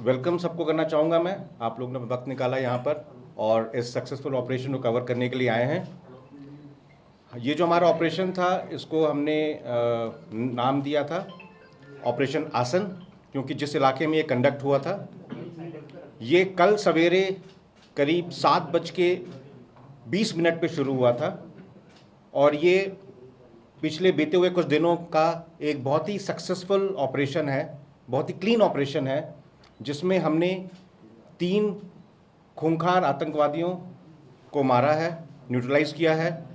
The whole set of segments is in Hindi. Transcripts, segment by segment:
वेलकम सबको करना चाहूँगा मैं। आप लोग ने वक्त निकाला यहाँ पर और इस सक्सेसफुल ऑपरेशन को कवर करने के लिए आए हैं। ये जो हमारा ऑपरेशन था इसको हमने नाम दिया था ऑपरेशन आसन, क्योंकि जिस इलाके में ये कंडक्ट हुआ था ये कल सवेरे करीब 7:20 पे शुरू हुआ था और ये पिछले बीते हुए कुछ दिनों का एक बहुत ही सक्सेसफुल ऑपरेशन है, बहुत ही क्लीन ऑपरेशन है, जिसमें हमने 3 खूंखार आतंकवादियों को मारा है, न्यूट्रलाइज किया है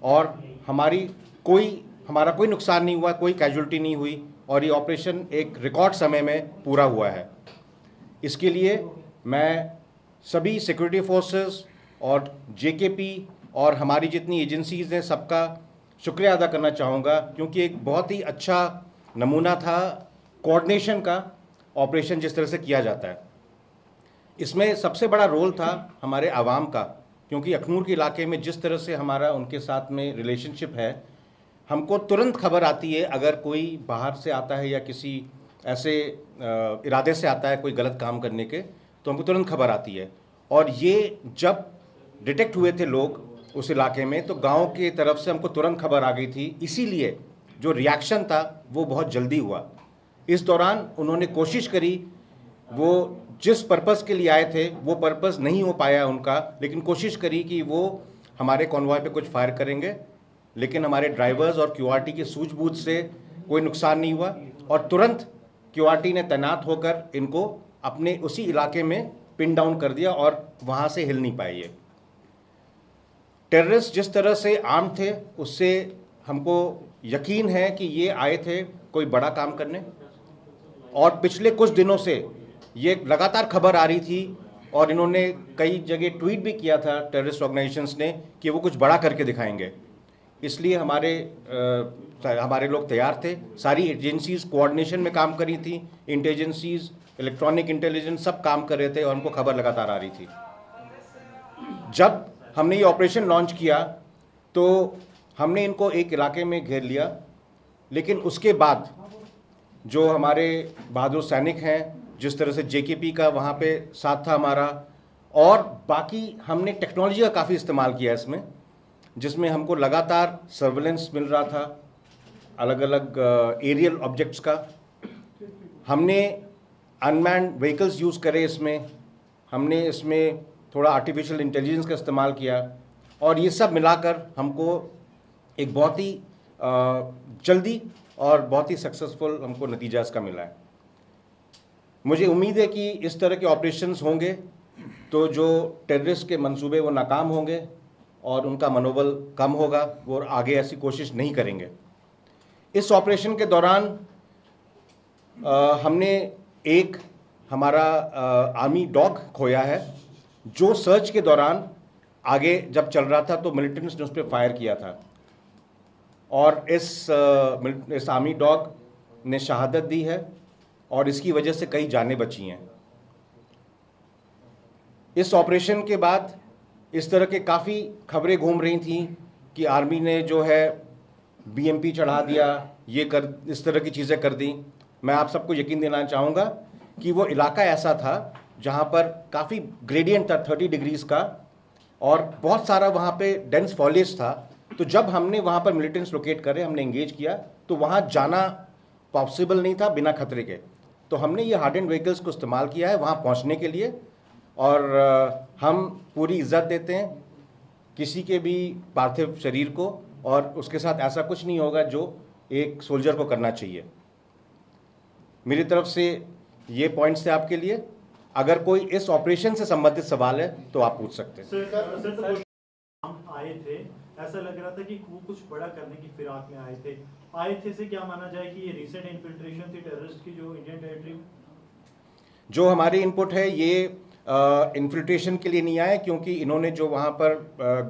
और हमारा कोई नुकसान नहीं हुआ, कोई कैजुअल्टी नहीं हुई और ये ऑपरेशन एक रिकॉर्ड समय में पूरा हुआ है। इसके लिए मैं सभी सिक्योरिटी फोर्सेस और जेकेपी और हमारी जितनी एजेंसीज़ हैं सबका शुक्रिया अदा करना चाहूँगा, क्योंकि एक बहुत ही अच्छा नमूना था कोऑर्डिनेशन का ऑपरेशन जिस तरह से किया जाता है। इसमें सबसे बड़ा रोल था हमारे आवाम का, क्योंकि अखनूर के इलाके में जिस तरह से हमारा उनके साथ में रिलेशनशिप है, हमको तुरंत खबर आती है अगर कोई बाहर से आता है या किसी ऐसे इरादे से आता है कोई गलत काम करने के, तो हमको तुरंत खबर आती है। और ये जब डिटेक्ट हुए थे लोग उस इलाके में तो गांव की तरफ से हमको तुरंत खबर आ गई थी, इसीलिए जो रिएक्शन था वो बहुत जल्दी हुआ। इस दौरान उन्होंने कोशिश करी, वो जिस पर्पज़ के लिए आए थे वो पर्पज़ नहीं हो पाया उनका, लेकिन कोशिश करी कि वो हमारे कॉन्वॉय पे कुछ फायर करेंगे, लेकिन हमारे ड्राइवर्स और क्यूआरटी की सूझबूझ से कोई नुकसान नहीं हुआ और तुरंत क्यूआरटी ने तैनात होकर इनको अपने उसी इलाके में पिन डाउन कर दिया और वहाँ से हिल नहीं पाए। ये टेररिस्ट जिस तरह से आर्म थे उससे हमको यकीन है कि ये आए थे कोई बड़ा काम करने, और पिछले कुछ दिनों से ये लगातार खबर आ रही थी और इन्होंने कई जगह ट्वीट भी किया था टेररिस्ट ऑर्गेनाइजेशंस ने कि वो कुछ बड़ा करके दिखाएंगे। इसलिए हमारे लोग तैयार थे, सारी एजेंसीज़ कोऑर्डिनेशन में काम करी थी, इंटेलिजेंसीज़, इलेक्ट्रॉनिक इंटेलिजेंस सब काम कर रहे थे और हमको खबर लगातार आ रही थी। जब हमने ये ऑपरेशन लॉन्च किया तो हमने इनको एक इलाके में घेर लिया, लेकिन उसके बाद जो हमारे बहादुर सैनिक हैं, जिस तरह से जेकेपी का वहाँ पे साथ था हमारा, और बाकी हमने टेक्नोलॉजी का काफ़ी इस्तेमाल किया इसमें, जिसमें हमको लगातार सर्वेलेंस मिल रहा था अलग अलग एरियल ऑब्जेक्ट्स का। हमने अनमैन्ड व्हीकल्स यूज़ करे इसमें, हमने इसमें थोड़ा आर्टिफिशियल इंटेलिजेंस का इस्तेमाल किया और ये सब मिलाकर हमको एक बहुत ही जल्दी और बहुत ही सक्सेसफुल हमको नतीजा इसका मिला है। मुझे उम्मीद है कि इस तरह के ऑपरेशंस होंगे तो जो टेररिस्ट के मंसूबे वो नाकाम होंगे और उनका मनोबल कम होगा, वो आगे ऐसी कोशिश नहीं करेंगे। इस ऑपरेशन के दौरान हमने एक हमारा आर्मी डॉग खोया है, जो सर्च के दौरान आगे जब चल रहा था तो मिलिटेंट्स ने उस पर फायर किया था और इस आर्मी डॉग ने शहादत दी है और इसकी वजह से कई जानें बची हैं। इस ऑपरेशन के बाद इस तरह के काफ़ी खबरें घूम रही थी कि आर्मी ने जो है बीएमपी चढ़ा दिया, इस तरह की चीज़ें कर दी। मैं आप सबको यकीन दिलाना चाहूँगा कि वो इलाका ऐसा था जहाँ पर काफ़ी ग्रेडियंट था 30 डिग्रीज़ का और बहुत सारा वहाँ पे डेंस फॉलेज था। तो जब हमने वहाँ पर मिलिटेंट्स लोकेट करे, हमने एंगेज किया तो वहाँ जाना पॉसिबल नहीं था बिना खतरे के। तो हमने ये हार्डेंड व्हीकल्स को इस्तेमाल किया है वहाँ पहुँचने के लिए और हम पूरी इज्जत देते हैं किसी के भी पार्थिव शरीर को और उसके साथ ऐसा कुछ नहीं होगा जो एक सोल्जर को करना चाहिए। मेरी तरफ से ये पॉइंट्स थे आपके लिए। अगर कोई इस ऑपरेशन से संबंधित सवाल है तो आप पूछ सकते हैं। सर, आए थे, ऐसा लग रहा था कि वो कुछ बड़ा करने की फिराक में आए थे से क्या माना जाए कि ये रीसेंट इन्फिल्ट्रेशन थी टेररिस्ट की जो इंडियन टेरिटरी में? जो हमारी इनपुट है ये इन्फिल्ट्रेशन के लिए नहीं आए, क्योंकि इन्होंने जो वहाँ पर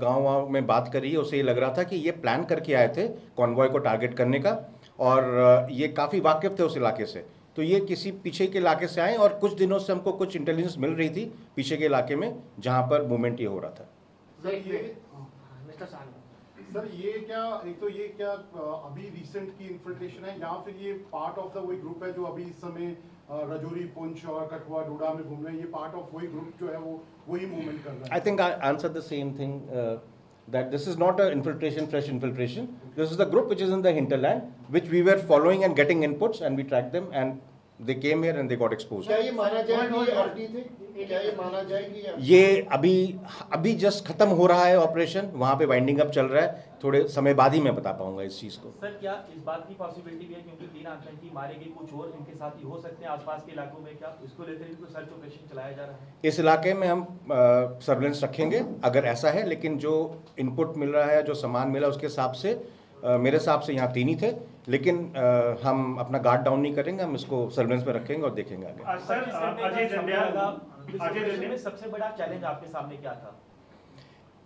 गाँव में बात करी है उसे ये लग रहा था कि ये प्लान करके आए थे कॉन्वॉय को टारगेट करने का और ये काफ़ी वाकिफ थे उस इलाके से। तो ये किसी पीछे के इलाके से आए और कुछ दिनों से हमको कुछ इंटेलिजेंस मिल रही थी पीछे के इलाके में जहाँ पर मूवमेंट ये हो रहा था। सर ये क्या, एक तो ये क्या अभी रिसेंट की इन्फिल्ट्रेशन है या फिर ये पार्ट ऑफ द वही ग्रुप है जो अभी इस समय राजौरी, पुंछ और कठुआ, डोडा में घूम रहे हैं? ये पार्ट ऑफ वही ग्रुप जो है वो वही मूवमेंट कर रहा है? I think I answered the same thing, that this is not a infiltration, fresh infiltration. This is the group which is in the hinterland, which we were following and getting inputs, and we tracked them, and they came here and they got exposed. क्या ये माना जाए कि ये एफडी थे? क्या ये माना जाए कि ये अभी जस्ट खत्म हो रहा है ऑपरेशन, वहाँ पे वाइंडिंग अप चल रहा है, थोड़े समय बाद ही मैं बता पाऊंगा इस चीज़ को। सर क्या इस बात की पॉसिबिलिटी भी है क्योंकि 3 आतंकी मारे गए, कुछ और इनके साथ ही हो सकते हैं आसपास के इलाकों में, क्या उसको लेकर भी कोई सर्च ऑपरेशन चलाया जा रहा है? इस इलाके में हम सर्वेलेंस रखेंगे अगर ऐसा है, लेकिन जो इनपुट मिल रहा है, जो सामान मिला उसके हिसाब से मेरे हिसाब से यहाँ 3 ही थे, लेकिन हम अपना गार्ड डाउन नहीं करेंगे, हम इसको सर्वेलेंस में रखेंगे और देखेंगे आगे। सर अजय जंडियाल में सबसे बड़ा चैलेंज आपके सामने क्या था?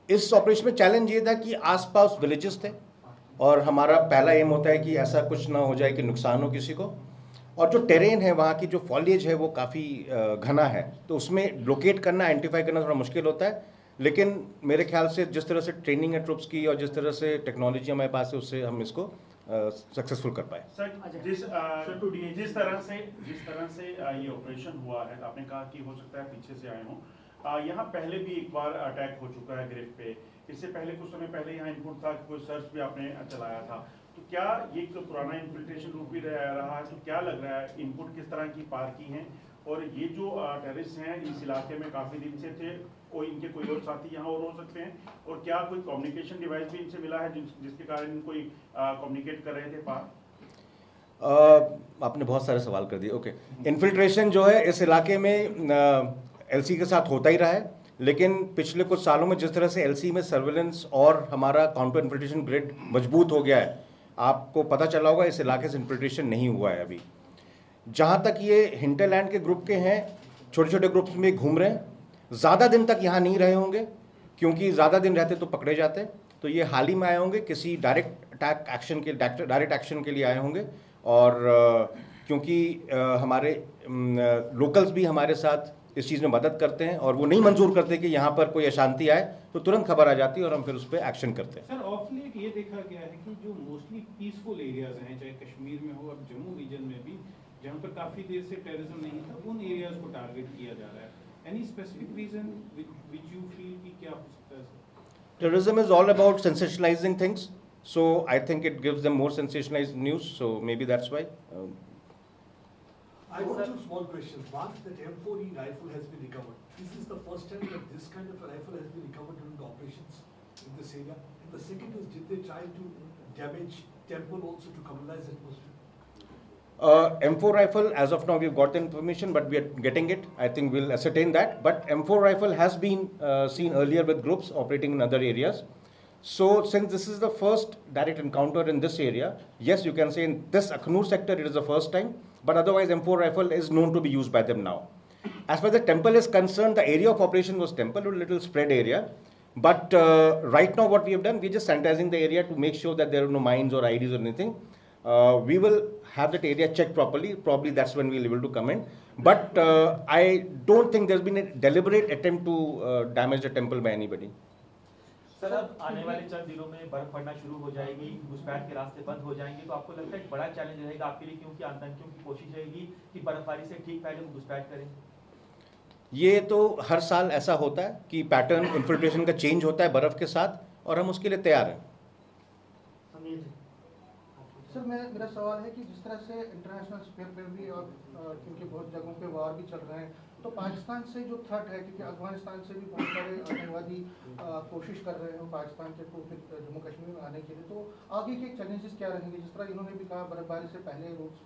इस ऑपरेशन में चैलेंज ये था कि आसपास विलेजेस थे और हमारा पहला एम होता है कि ऐसा कुछ ना हो जाए कि नुकसान हो किसी को, और जो टेरेन है वहाँ की जो फॉलिएज है वो काफ़ी घना है, तो उसमें लोकेट करना, आइडेंटिफाई करना थोड़ा मुश्किल होता है, लेकिन मेरे ख्याल से जिस तरह से ट्रेनिंग है ट्रुप्स की और जिस तरह से टेक्नोलॉजी हमारे पास है उससे हम इसको सक्सेसफुल कर पाए। सर जिस तरह से ये ऑपरेशन हुआ है, आपने कहा कि हो सकता है पीछे से आए हों, यहाँ पहले भी एक बार अटैक हो चुका है ग्रिफ पे, इससे पहले कुछ समय पहले यहाँ इनपुट था कि कोई सर्च भी आपने चलाया था, तो क्या ये एक पुराना इन्फिल्ट्रेशन रूप भी रहा है? तो क्या लग रहा है इनपुट किस तरह की पार की हैं, और ये जो टेररिस्ट हैं इस इलाके में काफ़ी दिन से थे, कोई और साथी यहाँ और हो सकते हैं, और क्या कोई कम्युनिकेशन डिवाइस भी इनसे मिला है जिसके कारण कोई कम्युनिकेट कर रहे थे पार? आपने बहुत सारे सवाल कर दिए। ओके, इन्फिल्ट्रेशन जो है इस इलाके में एलसी के साथ होता ही रहा है, लेकिन पिछले कुछ सालों में जिस तरह से एलसी में सर्वेलेंस और हमारा काउंटर इन्फिल्ट्रेशन ग्रिड मजबूत हो गया है, आपको पता चला होगा इस इलाके से इन्फिल्ट्रेशन नहीं हुआ है अभी। जहाँ तक ये हिंटरलैंड के ग्रुप के हैं, छोटे छोटे ग्रुप्स में घूम रहे हैं, ज़्यादा दिन तक यहाँ नहीं रहे होंगे, क्योंकि ज़्यादा दिन रहते तो पकड़े जाते, तो ये हाल ही में आए होंगे, किसी डायरेक्ट अटैक एक्शन के डायरेक्ट एक्शन के लिए आए होंगे, और क्योंकि हमारे लोकल्स भी हमारे साथ इस चीज़ में मदद करते हैं और वो नहीं मंजूर करते कि यहाँ पर कोई अशांति आए, तो तुरंत खबर आ जाती है और हम फिर उस पर एक्शन करते हैं। सर ऑफ लेट ये देखा गया है कि जो मोस्टली पीसफुल एरियाज हैं, चाहे कश्मीर में हो और जम्मू रीजन में भी, जहाँ पर काफ़ी देर से टेररिज्म नहीं था, उन एरियाज को टारगेट किया जा रहा है। Any specific reason which you feel कि क्या हो सकता है? Terrorism is all about sensationalizing things, so I think it gives them more sensationalized news, so maybe that's why. I got two small questions. One, that M4E rifle has been recovered. This is the first time that this kind of a rifle has been recovered during the operations in this area. And the second is, did they try to damage temple also to communalize atmosphere? M4 rifle, as of now we've got the information, but we are getting it. I think we'll ascertain that. But M4 rifle has been seen earlier with groups operating in other areas. So since this is the first direct encounter in this area, yes, you can say in this Akhnur sector it is the first time, but otherwise M4 rifle is known to be used by them now. As far as the temple is concerned, the area of operation was temple, a little spread area. But right now what we have done, we're just sanitizing the area to make sure that there are no mines or IDs or anything. We will have that area checked properly. Probably that's when we'll be able to come in. But I don't think there's been a deliberate attempt to damage the temple by anybody. Sir अब आने वाले चंद दिनों में बर्फ पड़ना शुरू हो जाएगी, घुसपैठ के रास्ते बंद हो जाएंगे, तो आपको लगता है एक बड़ा चैलेंज रहेगा आपके लिए, क्योंकि आतंकियों की कोशिश रहेगी कि बर्फबारी से ठीक पहले वो घुसपैठ करें? ये तो हर साल ऐसा होता है कि पैटर्न इन्फिल्ट्रेशन का चेंज होता है बर्फ के साथ, और हम उसके लिए तैयार हैं। सर मेरा सवाल है कि जिस तरह से इंटरनेशनल स्पेयर पे भी और क्योंकि बहुत जगहों पे वार भी चल रहे हैं, तो पाकिस्तान से जो थ्रेट है, क्योंकि अफगानिस्तान से भी बहुत सारे आतंकवादी कोशिश कर रहे हैं पाकिस्तान के तो फिर जम्मू कश्मीर में आने के लिए, तो आगे के चैलेंजेस क्या रहेंगे? जिस तरह इन्होंने भी कहा बर्फबारी से पहले रूट्स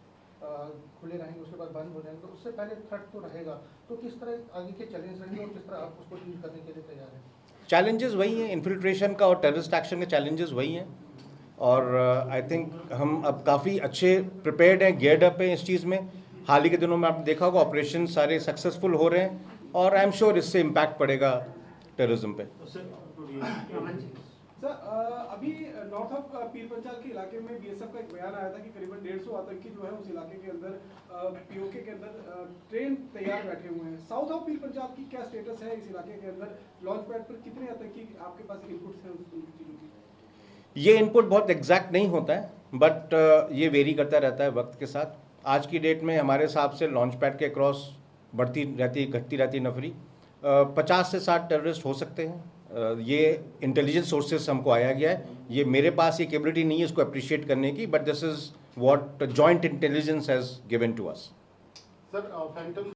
खुले रहेंगे, उसके बाद बंद हो जाएंगे, तो उससे पहले थ्रेट तो रहेगा, तो किस तरह आगे के चैलेंज रहेंगे और किस तरह आप उसको डील करने के लिए तैयार हैं? चैलेंजेस वही हैं, इन्फिल्ट्रेशन का और टेररिस्ट एक्शन के चैलेंजेस वही हैं, और आई थिंक हम अब काफ़ी अच्छे प्रिपेयर्ड हैं, गियर्ड अप हैं इस चीज़ में। हाल ही के दिनों में आपने देखा होगा ऑपरेशन सारे सक्सेसफुल हो रहे हैं, और आई एम श्योर इससे इम्पैक्ट पड़ेगा टेररिज्म पे। सर अभी नॉर्थ ऑफ पीर पंचाल के इलाके में बीएसएफ का एक बयान आया था कि करीबन 150 आतंकी जो है उस इलाके के अंदर पीओके के अंदर ट्रेन तैयार बैठे हुए हैं। साउथ ऑफ पीर पंचाल की क्या स्टेटस है? इस इलाके के अंदर लॉन्च पैड पर कितने आतंकी आपके पास इनपुट्स हैं उस चीज़ों की? ये इनपुट बहुत एग्जैक्ट नहीं होता है, बट ये वेरी करता रहता है वक्त के साथ। आज की डेट में हमारे हिसाब से लॉन्च पैड के क्रॉस बढ़ती रहती घटती रहती नफरी 50 से 60 टेररिस्ट हो सकते हैं। ये इंटेलिजेंस सोर्सेज से हमको आया गया है, ये मेरे पास ये कैपेबिलिटी नहीं है इसको अप्रिशिएट करने की, but this is what joint intelligence has given to us. Sir Phantom